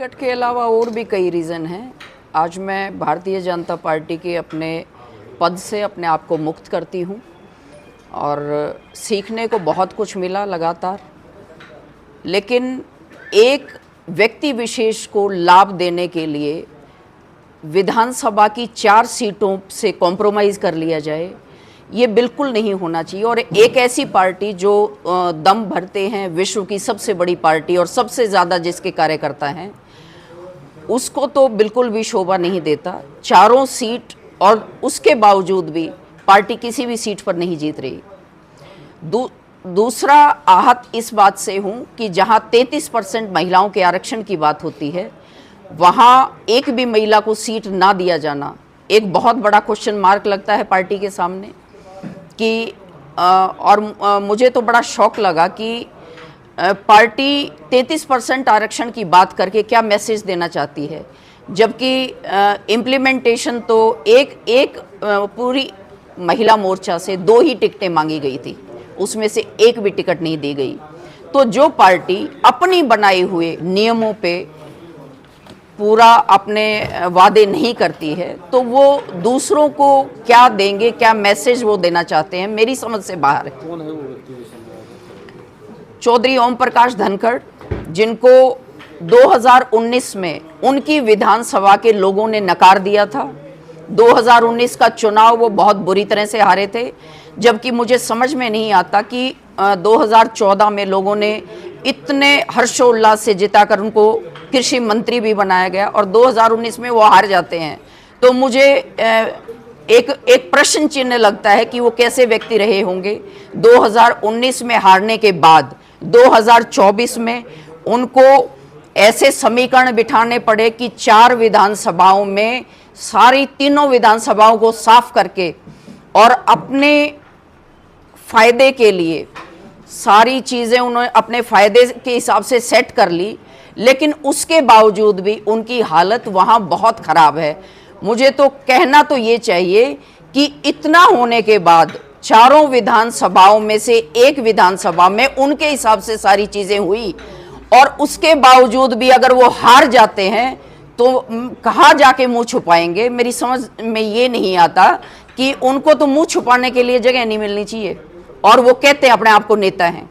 Ticket के अलावा और भी कई रीज़न हैं। आज मैं भारतीय जनता पार्टी के अपने पद से अपने आप को मुक्त करती हूँ और सीखने को बहुत कुछ मिला लगातार, लेकिन एक व्यक्ति विशेष को लाभ देने के लिए विधानसभा की 4 सीटों से कॉम्प्रोमाइज़ कर लिया जाए, ये बिल्कुल नहीं होना चाहिए। और एक ऐसी पार्टी जो दम भरते हैं, विश्व की सबसे बड़ी पार्टी और सबसे ज़्यादा जिसके कार्यकर्ता हैं, उसको तो बिल्कुल भी शोभा नहीं देता। 4 सीट और उसके बावजूद भी पार्टी किसी भी सीट पर नहीं जीत रही। दूसरा आहत इस बात से हूँ कि जहाँ 33% महिलाओं के आरक्षण की बात होती है, वहाँ एक भी महिला को सीट ना दिया जाना एक बहुत बड़ा क्वेश्चन मार्क लगता है पार्टी के सामने। कि मुझे तो बड़ा शौक लगा कि पार्टी 33% आरक्षण की बात करके क्या मैसेज देना चाहती है, जबकि इम्प्लीमेंटेशन तो एक पूरी महिला मोर्चा से 2 ही टिकटें मांगी गई थी, उसमें से एक भी टिकट नहीं दी गई। तो जो पार्टी अपनी बनाए हुए नियमों पे पूरा अपने वादे नहीं करती है, तो वो दूसरों को क्या देंगे, क्या मैसेज वो देना चाहते हैं, मेरी समझ से बाहर है। कौन है वो व्यक्ति? चौधरी ओम प्रकाश धनखड़, जिनको 2019 में उनकी विधानसभा के लोगों ने नकार दिया था। 2019 का चुनाव वो बहुत बुरी तरह से हारे थे, जबकि मुझे समझ में नहीं आता कि 2014 में लोगों ने इतने हर्षोल्लास से जिताकर उनको कृषि मंत्री भी बनाया गया और 2019 में वो हार जाते हैं। तो मुझे एक प्रश्न चिन्ह लगता है कि वो कैसे व्यक्ति रहे होंगे। 2019 में हारने के बाद 2024 में उनको ऐसे समीकरण बिठाने पड़े कि 4 विधानसभाओं में सारी तीनों विधानसभाओं को साफ करके और अपने फायदे के लिए सारी चीज़ें उन्होंने अपने फायदे के हिसाब से सेट कर ली, लेकिन उसके बावजूद भी उनकी हालत वहाँ बहुत ख़राब है। मुझे तो कहना तो ये चाहिए कि इतना होने के बाद 4 विधानसभाओं में से एक विधानसभा में उनके हिसाब से सारी चीज़ें हुई और उसके बावजूद भी अगर वो हार जाते हैं तो कहाँ जाके मुंह छुपाएंगे। मेरी समझ में ये नहीं आता कि उनको तो मुंह छुपाने के लिए जगह नहीं मिलनी चाहिए और वो कहते हैं अपने आप को नेता हैं।